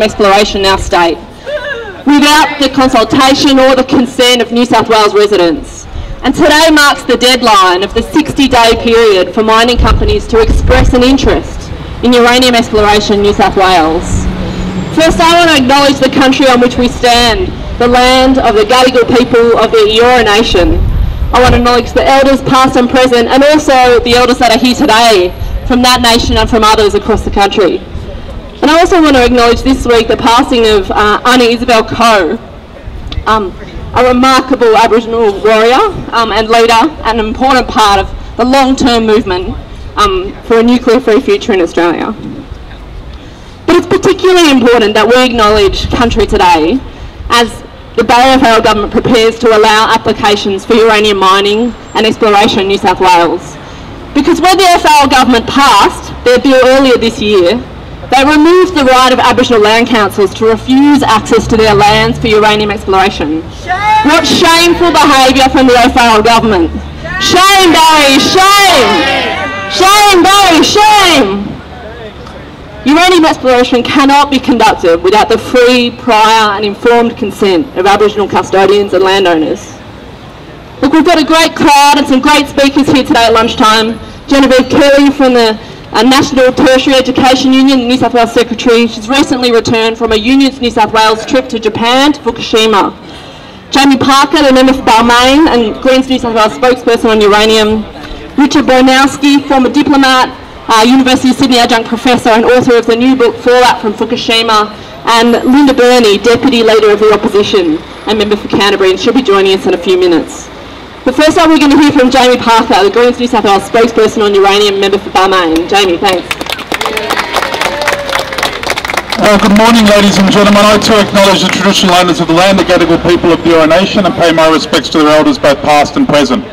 uranium exploration in our state, without the consultation or the consent of New South Wales residents. And today marks the deadline of the 60-day period for mining companies to express an interest in uranium exploration in New South Wales. First, I want to acknowledge the country on which we stand, the land of the Gadigal people of the Eora Nation. I want to acknowledge the elders past and present, and also the elders that are here today from that nation and from others across the country. And I also want to acknowledge this week the passing of Aunty Isabel Coe, a remarkable Aboriginal warrior and leader, and an important part of the long-term movement for a nuclear-free future in Australia. But it's particularly important that we acknowledge country today as the Bayer government prepares to allow applications for uranium mining and exploration in New South Wales. Because when the FAL government passed their bill earlier this year, they removed the right of Aboriginal land councils to refuse access to their lands for uranium exploration. Shame. What shameful behaviour from the FAL government. Shame, Barry, shame! Shame, Barry, shame! Uranium exploration cannot be conducted without the free, prior and informed consent of Aboriginal custodians and landowners. Look, we've got a great crowd and some great speakers here today at lunchtime. Genevieve Curley from the National Tertiary Education Union, the New South Wales Secretary. She's recently returned from a Unions New South Wales trip to Japan, to Fukushima. Jamie Parker, the member for Balmain and Greens New South Wales spokesperson on uranium. Richard Bornowski, former diplomat, University of Sydney adjunct professor and author of the new book Fallout from Fukushima, and Linda Burney, Deputy Leader of the Opposition and member for Canterbury, and she'll be joining us in a few minutes. But first up we're going to hear from Jamie Parker, the Greens New South Wales spokesperson on uranium, member for Balmain. Jamie, thanks. Good morning, ladies and gentlemen. I too acknowledge the traditional owners of the land, the Gadigal people of the Eora Nation, and pay my respects to their elders both past and present.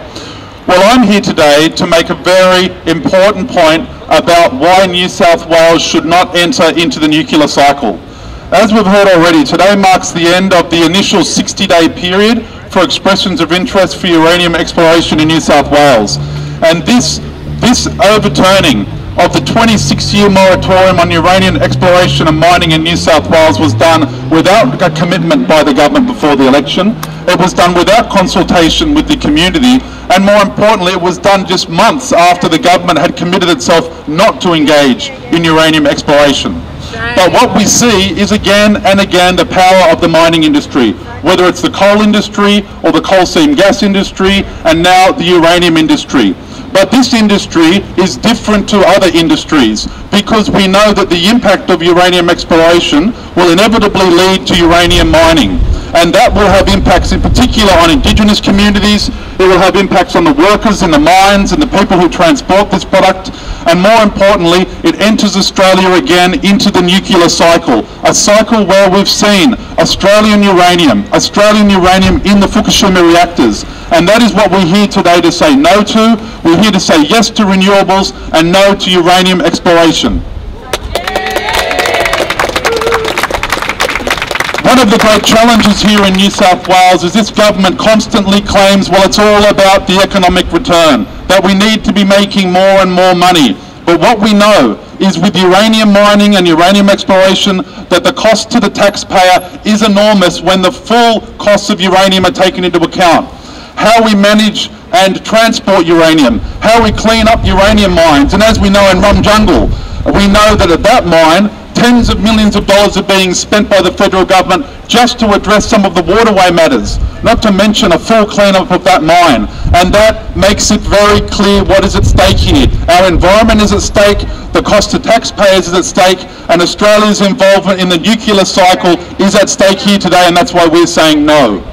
Well, I'm here today to make a very important point about why New South Wales should not enter into the nuclear cycle. As we've heard already, today marks the end of the initial 60-day period for expressions of interest for uranium exploration in New South Wales. And this overturning of the 26-year moratorium on uranium exploration and mining in New South Wales was done without a commitment by the government before the election. It was done without consultation with the community, and more importantly, it was done just months after the government had committed itself not to engage in uranium exploration. But what we see is again and again the power of the mining industry, whether it's the coal industry or the coal seam gas industry and now the uranium industry. But this industry is different to other industries because we know that the impact of uranium exploration will inevitably lead to uranium mining. And that will have impacts in particular on Indigenous communities. It will have impacts on the workers in the mines and the people who transport this product. And more importantly, it enters Australia again into the nuclear cycle, a cycle where we've seen Australian uranium in the Fukushima reactors. And that is what we're here today to say no to. We're here to say yes to renewables and no to uranium exploration. One of the great challenges here in New South Wales is this government constantly claims, well, it's all about the economic return, that we need to be making more and more money. But what we know is with uranium mining and uranium exploration that the cost to the taxpayer is enormous when the full costs of uranium are taken into account. How we manage and transport uranium, how we clean up uranium mines, and as we know in Rum Jungle, we know that at that mine, tens of millions of dollars are being spent by the federal government just to address some of the waterway matters, not to mention a full clean-up of that mine. And that makes it very clear what is at stake here. Our environment is at stake, the cost to taxpayers is at stake, and Australia's involvement in the nuclear cycle is at stake here today, and that's why we're saying no.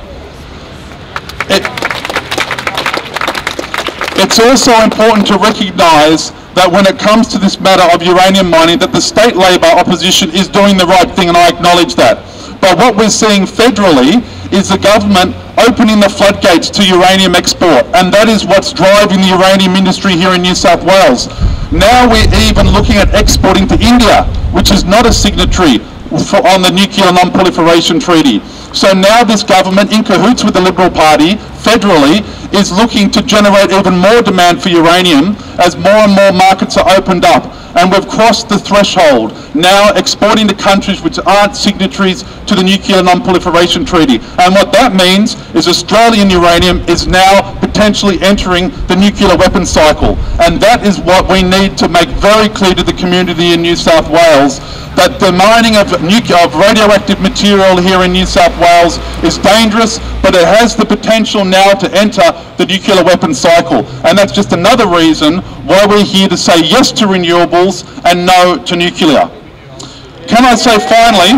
It's also important to recognise that when it comes to this matter of uranium mining, that the state Labor opposition is doing the right thing, and I acknowledge that. But what we're seeing federally is the government opening the floodgates to uranium export, and that is what's driving the uranium industry here in New South Wales. Now we're even looking at exporting to India, which is not a signatory on the Nuclear Non-Proliferation Treaty. So now this government, in cahoots with the Liberal Party, federally, is looking to generate even more demand for uranium as more and more markets are opened up. And we've crossed the threshold, now exporting to countries which aren't signatories to the Nuclear Non-Proliferation Treaty. And what that means is Australian uranium is now potentially entering the nuclear weapons cycle. And that is what we need to make very clear to the community in New South Wales, that the mining of radioactive material here in New South Wales is dangerous, but it has the potential now to enter the nuclear weapons cycle. And that's just another reason why we're here to say yes to renewables and no to nuclear. Can I say finally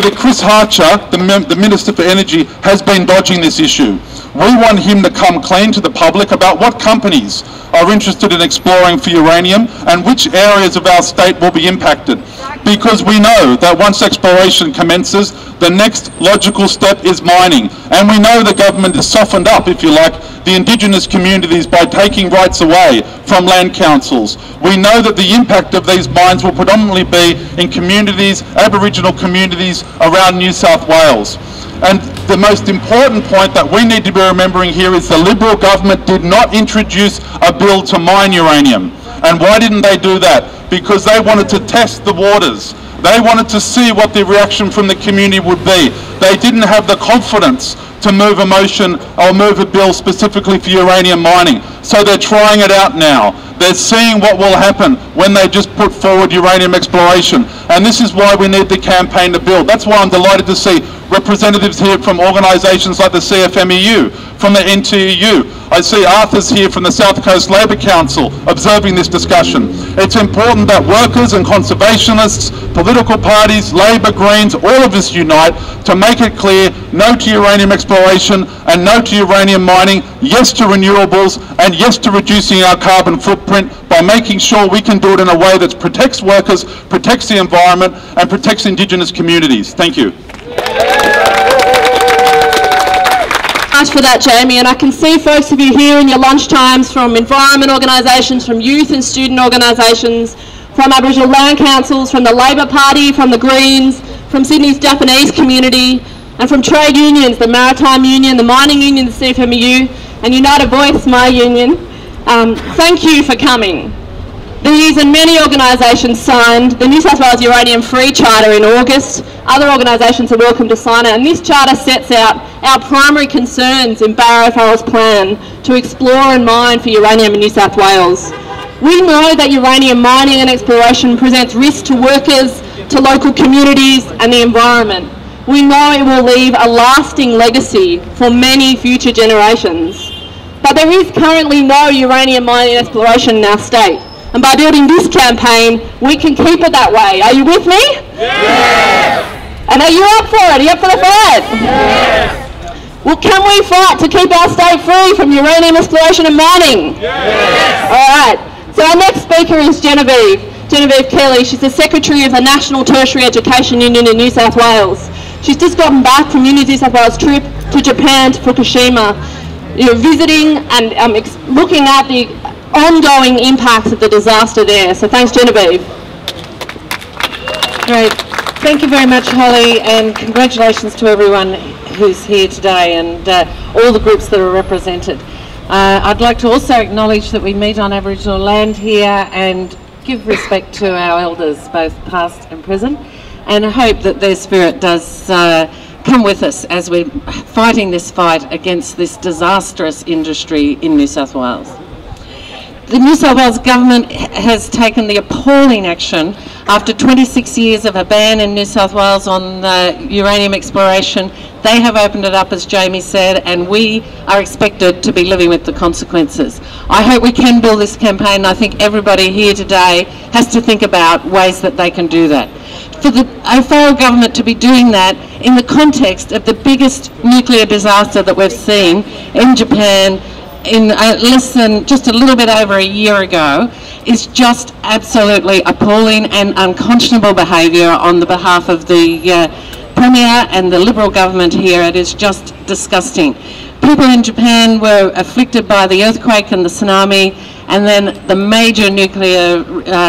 that Chris Harcher, the Minister for Energy, has been dodging this issue. We want him to come clean to the public about what companies are interested in exploring for uranium and which areas of our state will be impacted. Because we know that once exploration commences, the next logical step is mining. And we know the government has softened up, if you like, the Indigenous communities by taking rights away from land councils. We know that the impact of these mines will predominantly be in communities, Aboriginal communities around New South Wales. And the most important point that we need to be remembering here is the Liberal government did not introduce a bill to mine uranium. And why didn't they do that? Because they wanted to test the waters. They wanted to see what the reaction from the community would be. They didn't have the confidence to move a motion or move a bill specifically for uranium mining. So they're trying it out now. They're seeing what will happen when they just put forward uranium exploration. And this is why we need the campaign to build. That's why I'm delighted to see representatives here from organisations like the CFMEU, from the NTEU. I see Arthur's here from the South Coast Labor Council observing this discussion. It's important that workers and conservationists, political parties, Labor, Greens, all of us unite to make it clear no to uranium exploration and no to uranium mining, yes to renewables and yes to reducing our carbon footprint by making sure we can do it in a way that protects workers, protects the environment and protects Indigenous communities. Thank you. Thanks for that, Jamie, and I can see folks of you here in your lunch times from environment organisations, from youth and student organisations, from Aboriginal land councils, from the Labor Party, from the Greens, from Sydney's Japanese community, and from trade unions, the Maritime Union, the Mining Union, the CFMEU, and United Voice, my union. Thank you for coming. These and many organisations signed the New South Wales Uranium Free Charter in August. Other organisations are welcome to sign it, and this charter sets out our primary concerns in Barrow Farrell's plan to explore and mine for uranium in New South Wales. We know that uranium mining and exploration presents risks to workers, to local communities and the environment. We know it will leave a lasting legacy for many future generations. But there is currently no uranium mining and exploration in our state. And by building this campaign, we can keep it that way. Are you with me? Yes! And are you up for it? Are you up for the fight? Yes! Well, can we fight to keep our state free from uranium exploration and mining? Yes! All right. So our next speaker is Genevieve Kelly. She's the Secretary of the National Tertiary Education Union in New South Wales. She's just gotten back from New South Wales trip to Japan, to Fukushima, visiting and looking at the ongoing impacts of the disaster there. So thanks, Genevieve. Great. Thank you very much, Holly, and congratulations to everyone who's here today and all the groups that are represented. I'd like to also acknowledge that we meet on Aboriginal land here and give respect to our elders, both past and present, and I hope that their spirit does come with us as we're fighting this fight against this disastrous industry in New South Wales. The New South Wales government has taken the appalling action after 26 years of a ban in New South Wales on uranium exploration. They have opened it up, as Jamie said, and we are expected to be living with the consequences. I hope we can build this campaign. I think everybody here today has to think about ways that they can do that. For the federal government to be doing that in the context of the biggest nuclear disaster that we've seen in Japan in less than just a little bit over a year ago is just absolutely appalling and unconscionable behaviour on the behalf of the Premier and the Liberal government here. It is just disgusting. People in Japan were afflicted by the earthquake and the tsunami and then the major nuclear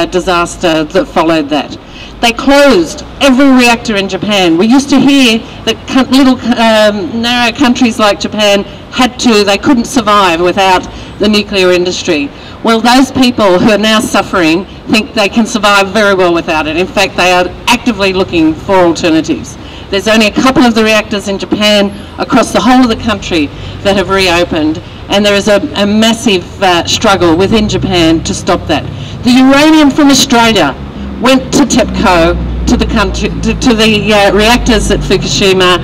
disaster that followed that. They closed every reactor in Japan. We used to hear that little narrow countries like Japan they couldn't survive without the nuclear industry. Well, those people who are now suffering think they can survive very well without it. In fact, they are actively looking for alternatives. There's only a couple of the reactors in Japan across the whole of the country that have reopened, and there is a massive struggle within Japan to stop that. The uranium from Australia went to TEPCO, to the country, to the reactors at Fukushima,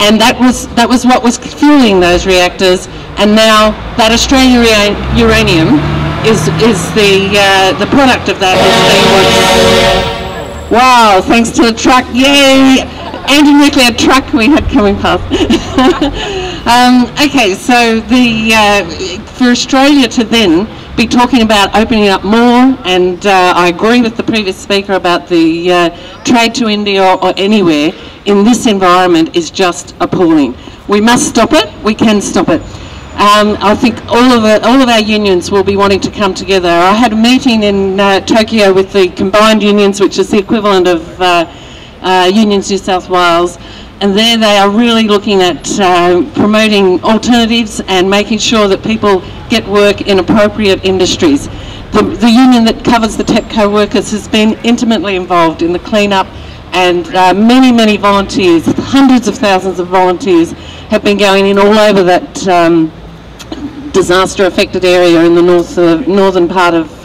and that was what was fueling those reactors. And now that Australian uranium is the product of that. Wow! Thanks to the truck, yay! Anti-nuclear truck we had coming past. Okay, so for Australia to then be talking about opening up more, and I agree with the previous speaker about the trade to India or anywhere in this environment is just appalling. We must stop it. We can stop it. I think all of our unions will be wanting to come together. I had a meeting in Tokyo with the combined unions, which is the equivalent of Unions New South Wales, and there they are really looking at promoting alternatives and making sure that people get work in appropriate industries. The union that covers the TEPCO workers has been intimately involved in the clean-up, and many volunteers, hundreds of thousands of volunteers, have been going in all over that disaster-affected area in the northern part of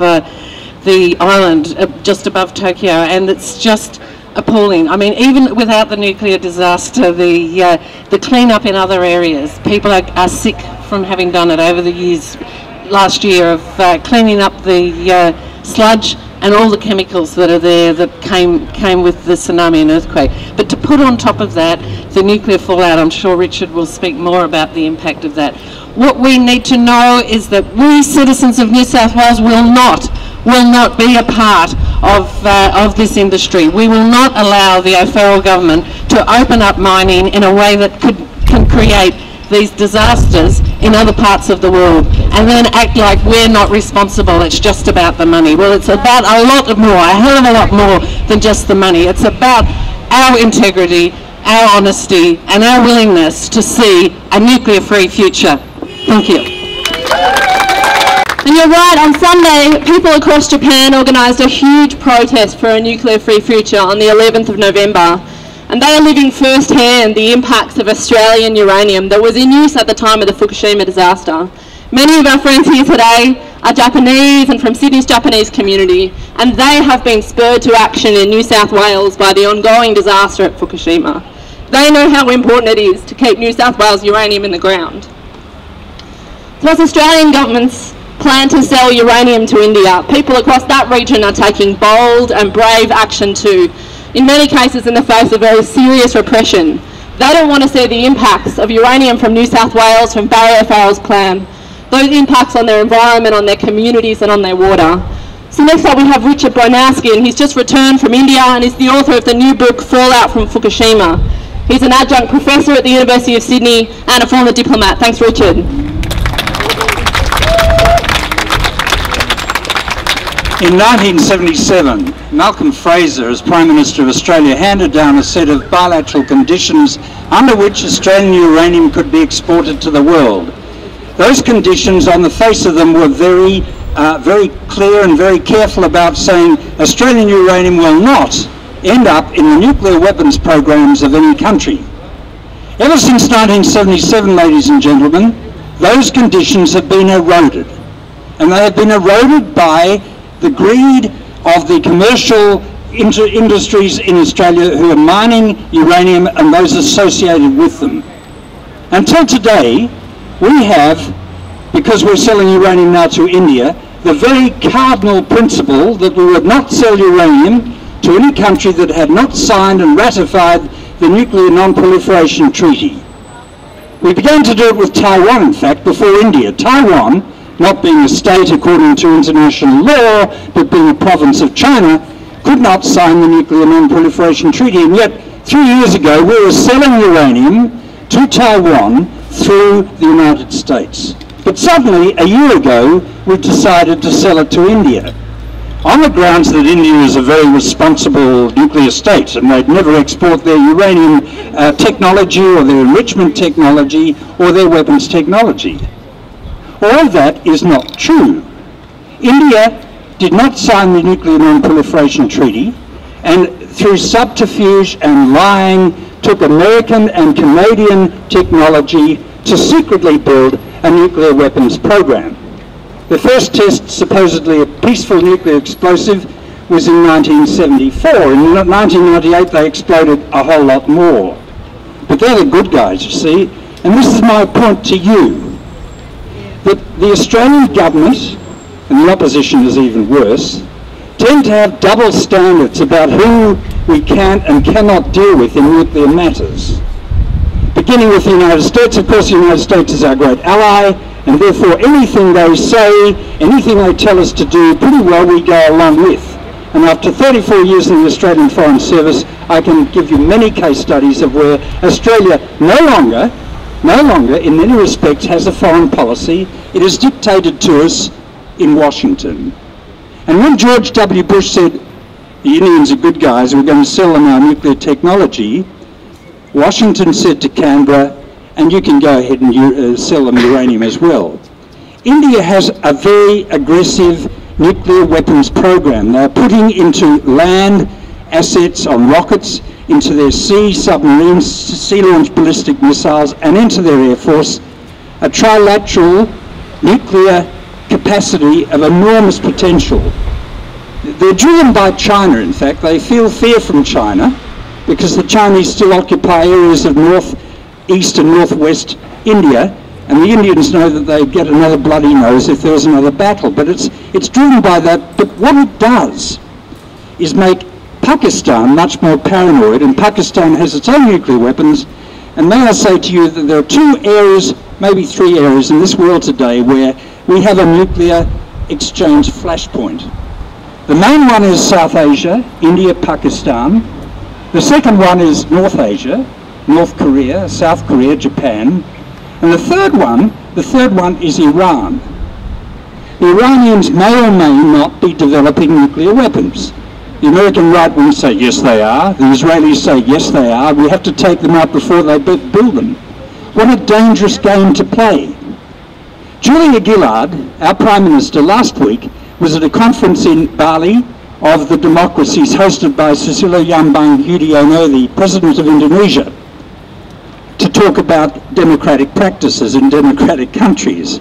the island, just above Tokyo, and it's just appalling. I mean, even without the nuclear disaster, the clean-up in other areas, people are sick from having done it over the years, last year, of cleaning up the sludge and all the chemicals that are there that came with the tsunami and earthquake. But to put on top of that the nuclear fallout, I'm sure Richard will speak more about the impact of that. What we need to know is that we citizens of New South Wales will not be a part of this industry. We will not allow the O'Farrell government to open up mining in a way that can create these disasters in other parts of the world and then act like we're not responsible, it's just about the money. Well, it's about a lot more, a hell of a lot more than just the money. It's about our integrity, our honesty and our willingness to see a nuclear-free future. Thank you. And you're right, on Sunday, people across Japan organised a huge protest for a nuclear-free future on the 11th of November. And they are living firsthand the impacts of Australian uranium that was in use at the time of the Fukushima disaster. Many of our friends here today are Japanese and from Sydney's Japanese community, and they have been spurred to action in New South Wales by the ongoing disaster at Fukushima. They know how important it is to keep New South Wales uranium in the ground. So as Australian governments plan to sell uranium to India, people across that region are taking bold and brave action too, in many cases in the face of very serious repression. They don't want to see the impacts of uranium from New South Wales, from Barry O'Farrell's clan, those impacts on their environment, on their communities and on their water. So next up we have Richard Bronowski, and he's just returned from India and is the author of the new book Fallout from Fukushima. He's an adjunct professor at the University of Sydney and a former diplomat. Thanks, Richard. In 1977, Malcolm Fraser, as Prime Minister of Australia, handed down a set of bilateral conditions under which Australian uranium could be exported to the world. Those conditions, on the face of them, were very clear and very careful about saying Australian uranium will not end up in the nuclear weapons programs of any country. Ever since 1977, ladies and gentlemen, those conditions have been eroded. And they have been eroded by the greed of the commercial industries in Australia who are mining uranium and those associated with them. Until today, we have, because we're selling uranium now to India, the very cardinal principle that we would not sell uranium to any country that had not signed and ratified the Nuclear Non-Proliferation Treaty. We began to do it with Taiwan, in fact, before India. Taiwan, not being a state according to international law, but being a province of China, could not sign the Nuclear Non-Proliferation Treaty. And yet, 3 years ago, we were selling uranium to Taiwan through the United States. But suddenly, a year ago, we decided to sell it to India. on the grounds that India is a very responsible nuclear state and they'd never export their uranium technology or their enrichment technology or their weapons technology. All of that is not true. India did not sign the Nuclear Non-Proliferation Treaty, and through subterfuge and lying took American and Canadian technology to secretly build a nuclear weapons program. The first test, supposedly a peaceful nuclear explosive, was in 1974. In 1998 they exploded a whole lot more. But they're the good guys, you see, and this is my point to you, that the Australian government, and the opposition is even worse, tend to have double standards about who we can and cannot deal with in nuclear matters. Beginning with the United States, of course the United States is our great ally, and therefore anything they say, anything they tell us to do, pretty well we go along with. And after 34 years in the Australian Foreign Service, I can give you many case studies of where Australia no longer in many respects has a foreign policy. It is dictated to us in Washington. And when George W. Bush said, the Indians are good guys, we're going to sell them our nuclear technology, Washington said to Canberra, and you can go ahead and sell them uranium as well. India has a very aggressive nuclear weapons program. They're putting into land assets on rockets, into their sea submarines, sea-launched ballistic missiles, and into their air force, a trilateral nuclear capacity of enormous potential. They're driven by China, in fact. They feel fear from China because the Chinese still occupy areas of northeast and northwest India, and the Indians know that they'd get another bloody nose if there was another battle. But it's driven by that. But what it does is make Pakistan much more paranoid, and Pakistan has its own nuclear weapons. And may I say to you that there are 2 areas, maybe 3 areas in this world today where we have a nuclear exchange flashpoint. The main one is South Asia, India, Pakistan. The second one is North Asia, North Korea, South Korea, Japan. And the third one is Iran. The Iranians may or may not be developing nuclear weapons. The American right wing say yes they are, the Israelis say yes they are, we have to take them out before they build them. What a dangerous game to play. Julia Gillard, our Prime Minister, last week was at a conference in Bali of the democracies hosted by Susilo Bambang Yudhoyono, the President of Indonesia, to talk about democratic practices in democratic countries.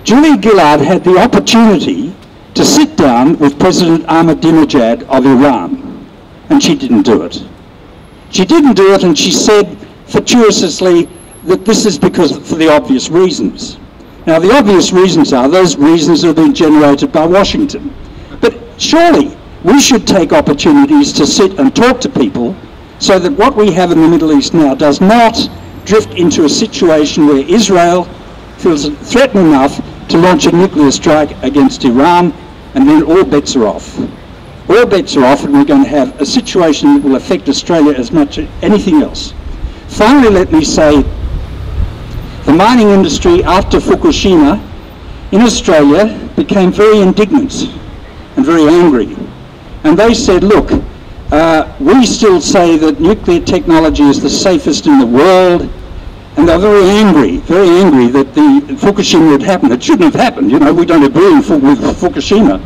Julia Gillard had the opportunity to sit down with President Ahmadinejad of Iran, and she didn't do it. She didn't do it, and she said fortuitously that this is for the obvious reasons. Now the obvious reasons are, those reasons have been generated by Washington. But surely we should take opportunities to sit and talk to people so that what we have in the Middle East now does not drift into a situation where Israel feels threatened enough to launch a nuclear strike against Iran, and then all bets are off. All bets are off, and we're going to have a situation that will affect Australia as much as anything else. Finally, let me say, the mining industry after Fukushima in Australia became very indignant and very angry. And they said, look, we still say that nuclear technology is the safest in the world, and they're very angry that the Fukushima had happened. It shouldn't have happened, you know, we don't agree with Fukushima.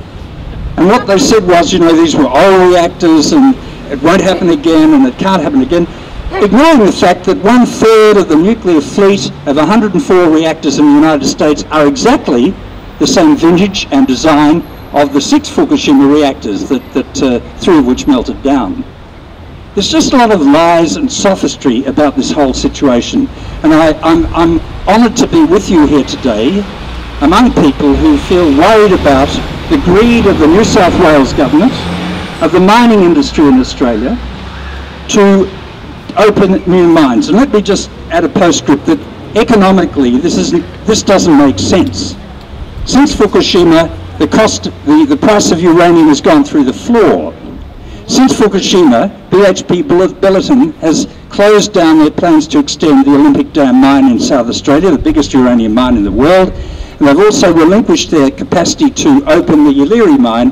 And what they said was, you know, these were old reactors and it won't happen again and it can't happen again, ignoring the fact that 1/3 of the nuclear fleet of 104 reactors in the United States are exactly the same vintage and design of the 6 Fukushima reactors, that 3 of which melted down. There's just a lot of lies and sophistry about this whole situation, and I'm honoured to be with you here today among people who feel worried about the greed of the New South Wales government, of the mining industry in Australia, to open new mines. And let me just add a postscript that economically this doesn't make sense. Since Fukushima, the price of uranium has gone through the floor. Since Fukushima, BHP Billiton has closed down their plans to extend the Olympic Dam mine in South Australia, the biggest uranium mine in the world, and they've also relinquished their capacity to open the Yeelirrie mine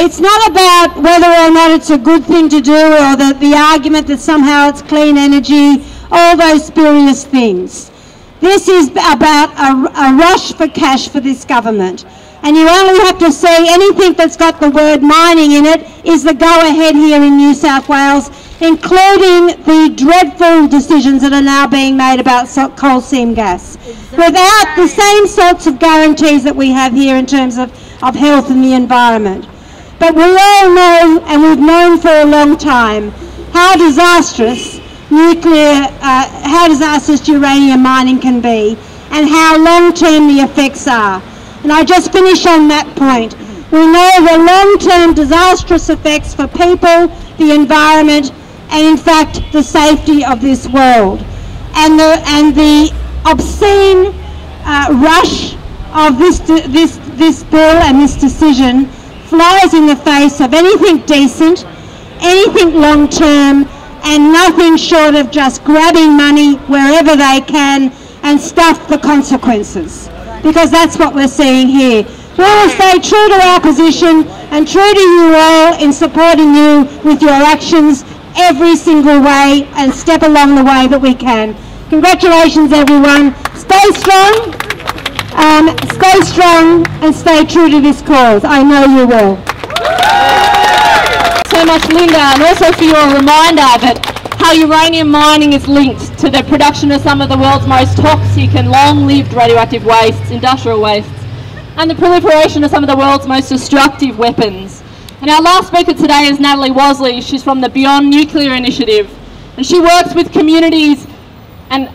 It's not about whether or not it's a good thing to do, or the argument that somehow it's clean energy, all those spurious things. This is about a rush for cash for this government. And you only have to see anything that's got the word mining in it is the go-ahead here in New South Wales, including the dreadful decisions that are now being made about coal seam gas, without the same sorts of guarantees that we have here in terms of health and the environment. But we all know, and we've known for a long time, how disastrous uranium mining can be, and how long-term the effects are. And I just finish on that point. We know the long-term disastrous effects for people, the environment, and in fact the safety of this world. And the obscene rush of this bill and this decision flies in the face of anything decent, anything long-term, and nothing short of just grabbing money wherever they can and stuff the consequences. Because that's what we're seeing here. We will stay true to our position and true to you all in supporting you with your actions every single way and step along the way that we can. Congratulations everyone. Stay strong and stay true to this cause. I know you will. So much, Linda, and also for your reminder that how uranium mining is linked to the production of some of the world's most toxic and long-lived radioactive wastes, industrial wastes, and the proliferation of some of the world's most destructive weapons. And our last speaker today is Natalie Wasley. She's from the Beyond Nuclear Initiative, and she works with communities and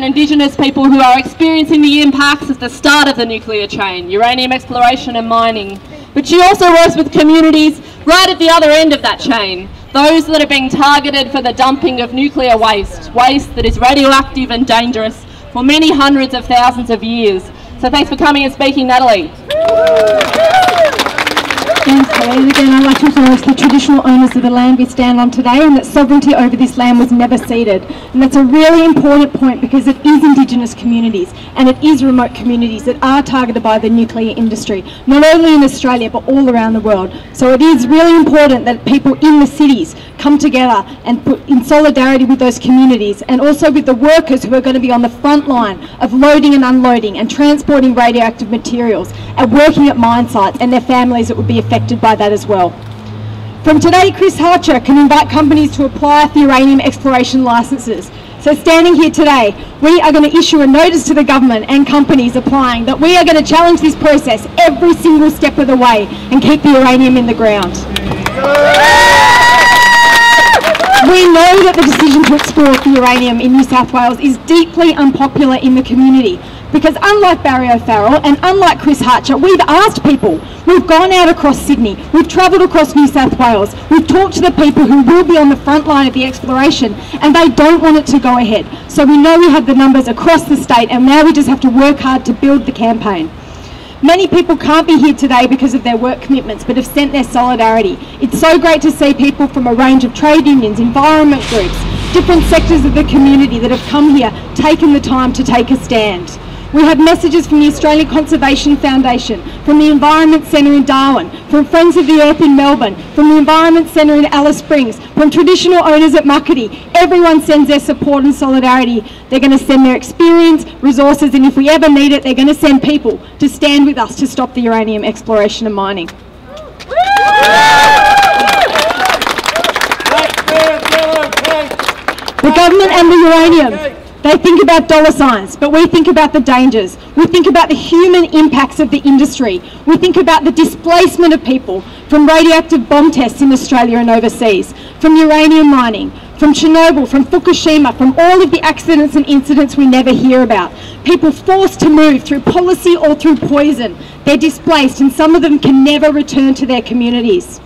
Indigenous people who are experiencing the impacts at the start of the nuclear chain, uranium exploration and mining. But she also works with communities right at the other end of that chain, those that are being targeted for the dumping of nuclear waste that is radioactive and dangerous for many hundreds of thousands of years. So thanks for coming and speaking, Natalie. Thanks, Kate. Again, I'd like to acknowledge the traditional owners of the land we stand on today, and that sovereignty over this land was never ceded. And that's a really important point, because it is Indigenous communities and it is remote communities that are targeted by the nuclear industry, not only in Australia but all around the world. So it is really important that people in the cities come together and put in solidarity with those communities, and also with the workers who are going to be on the front line of loading and unloading and transporting radioactive materials and working at mine sites, and their families that would be affected by that as well. From today, Chris Harcher can invite companies to apply for uranium exploration licences. So standing here today, we are going to issue a notice to the government and companies applying that we are going to challenge this process every single step of the way and keep the uranium in the ground. We know that the decision to export the uranium in New South Wales is deeply unpopular in the community, because unlike Barry O'Farrell and unlike Chris Harcher, we've asked people. We've gone out across Sydney, we've travelled across New South Wales, we've talked to the people who will be on the front line of the exploration, and they don't want it to go ahead. So we know we have the numbers across the state, and now we just have to work hard to build the campaign. Many people can't be here today because of their work commitments, but have sent their solidarity. It's so great to see people from a range of trade unions, environment groups, different sectors of the community that have come here, taken the time to take a stand. We have messages from the Australian Conservation Foundation, from the Environment Centre in Darwin, from Friends of the Earth in Melbourne, from the Environment Centre in Alice Springs, from traditional owners at Muckaty. Everyone sends their support and solidarity. They're going to send their experience, resources, and if we ever need it, they're going to send people to stand with us to stop the uranium exploration and mining. The government and the uranium. They think about dollar signs, but we think about the dangers. We think about the human impacts of the industry. We think about the displacement of people from radioactive bomb tests in Australia and overseas, from uranium mining, from Chernobyl, from Fukushima, from all of the accidents and incidents we never hear about. People forced to move through policy or through poison. They're displaced, and some of them can never return to their communities.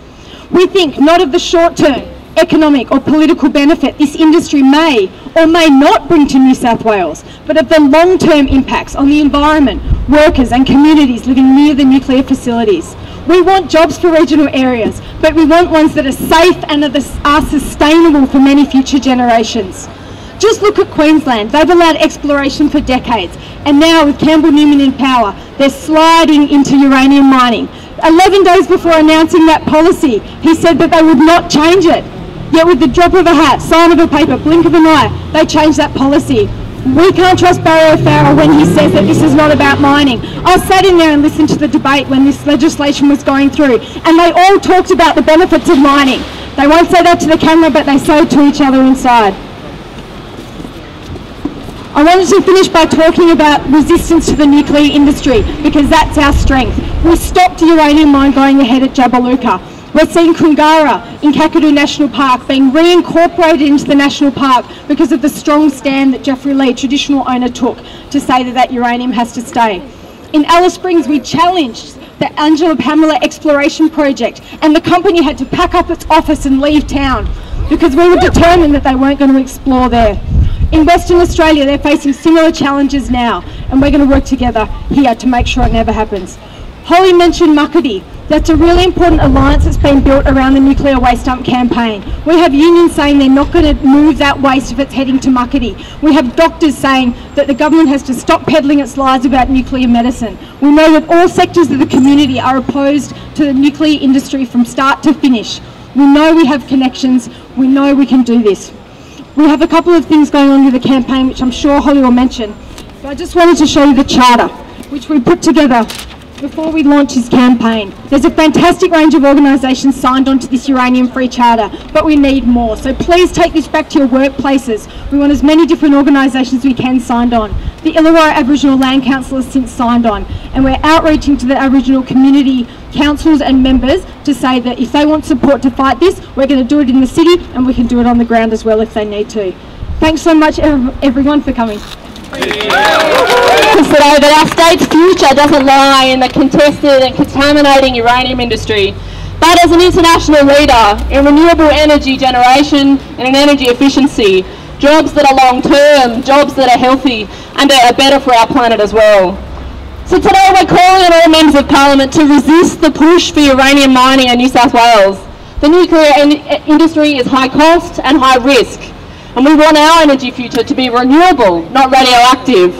We think not of the short-term economic or political benefit this industry may or may not bring to New South Wales, but of the long-term impacts on the environment, workers and communities living near the nuclear facilities. We want jobs for regional areas, but we want ones that are safe and are sustainable for many future generations. Just look at Queensland. They've allowed exploration for decades, and now with Campbell Newman in power, they're sliding into uranium mining. 11 days before announcing that policy, he said that they would not change it. Yet with the drop of a hat, sign of a paper, blink of an eye, they changed that policy. We can't trust Barry O'Farrell when he says that this is not about mining. I sat in there and listened to the debate when this legislation was going through, and they all talked about the benefits of mining. They won't say that to the camera, but they say it to each other inside. I wanted to finish by talking about resistance to the nuclear industry, because that's our strength. We stopped the uranium mine going ahead at Jabiluka. We're seeing Koongarra in Kakadu National Park being reincorporated into the national park because of the strong stand that Jeffrey Lee, traditional owner, took to say that that uranium has to stay. In Alice Springs, we challenged the Angela Pamela Exploration Project, and the company had to pack up its office and leave town because we were determined that they weren't going to explore there. In Western Australia, they're facing similar challenges now, and we're going to work together here to make sure it never happens. Holly mentioned Muckaty. That's a really important alliance that's been built around the nuclear waste dump campaign. We have unions saying they're not going to move that waste if it's heading to Muckaty. We have doctors saying that the government has to stop peddling its lies about nuclear medicine. We know that all sectors of the community are opposed to the nuclear industry from start to finish. We know we have connections. We know we can do this. We have a couple of things going on with the campaign, which I'm sure Holly will mention. But I just wanted to show you the charter, which we put together before we launch this campaign. There's a fantastic range of organisations signed on to this uranium-free charter, but we need more. So please take this back to your workplaces. We want as many different organisations as we can signed on. The Illawarra Aboriginal Land Council has since signed on, and we're outreaching to the Aboriginal community councils and members to say that if they want support to fight this, we're going to do it in the city, and we can do it on the ground as well if they need to. Thanks so much, everyone, for coming. Today that our state's future doesn't lie in the contested and contaminating uranium industry, but as an international leader in renewable energy generation and in energy efficiency, jobs that are long-term, jobs that are healthy and are better for our planet as well. So today we're calling on all members of Parliament to resist the push for uranium mining in New South Wales. The nuclear industry is high cost and high risk, and we want our energy future to be renewable, not radioactive.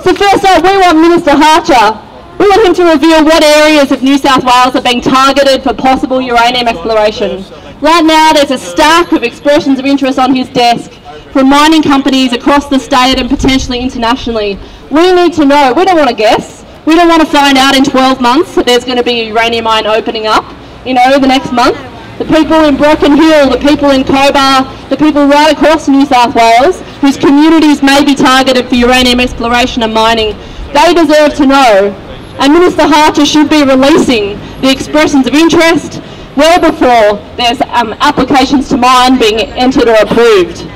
So first up, we want Minister Harcher. We want him to reveal what areas of New South Wales are being targeted for possible uranium exploration. Right now there's a stack of expressions of interest on his desk from mining companies across the state and potentially internationally. We need to know. We don't want to guess. We don't want to find out in 12 months that there's going to be a uranium mine opening up, the next month. The people in Broken Hill, the people in Cobar, the people right across New South Wales, whose communities may be targeted for uranium exploration and mining, they deserve to know. And Minister Harcher should be releasing the expressions of interest well before there's applications to mine being entered or approved.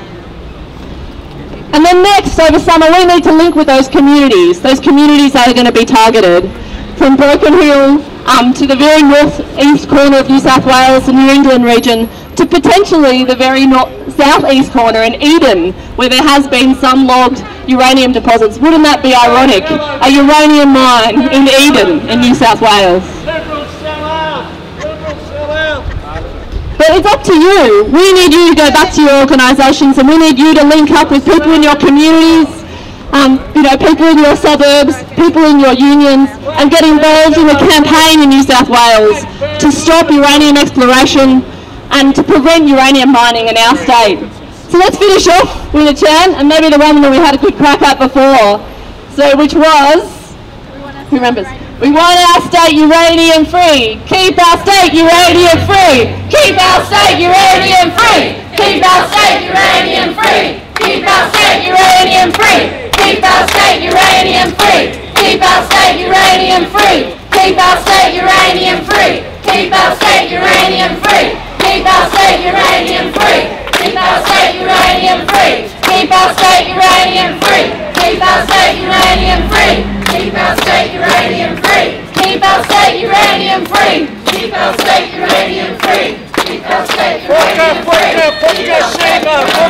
And then next, over summer, we need to link with those communities that are going to be targeted. From Broken Hill to the very north-east corner of New South Wales, the New England region, to potentially the very south-east corner in Eden, where there has been some logged uranium deposits. Wouldn't that be ironic? A uranium mine in Eden in New South Wales. Liberals sell out! Liberals sell out! But it's up to you. We need you to go back to your organisations, and we need you to link up with people in your communities, people in your suburbs, people in your unions, and get involved in a campaign in New South Wales to stop uranium exploration and to prevent uranium mining in our state. So let's finish off with a chant, and maybe the one that we had a good crack at before, which was, who remembers? We want our state uranium free. Keep our state uranium free. Keep our state uranium free. Keep our state uranium free. Keep our state uranium free. Keep our state uranium free. Keep our state uranium free. Keep our state uranium free. Keep our state uranium free. Keep our state uranium free. Keep our state uranium free. Keep our state uranium free. Keep our state uranium free. Keep our state uranium free. Keep our state uranium free. Keep our state uranium free. Keep our state uranium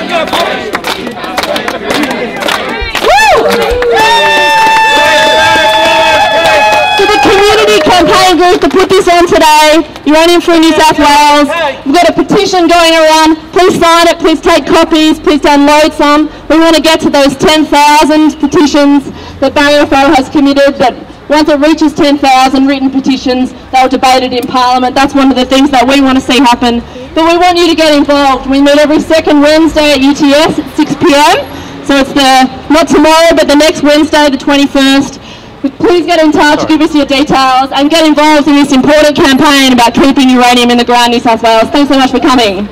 To the community campaign group to put this on today, Uranium Free New South Wales. We've got a petition going around. Please sign it, please take copies, please download some. We want to get to those 10,000 petitions that Barry O'Farrell has committed, that Once it reaches 10,000 written petitions, they'll debate it in Parliament. That's one of the things that we want to see happen. But we want you to get involved. We meet every second Wednesday at UTS at 6 p.m. So it's not tomorrow, but the next Wednesday, the 21st. Please get in touch, give us your details, and get involved in this important campaign about keeping uranium in the ground, New South Wales. Thanks so much for coming.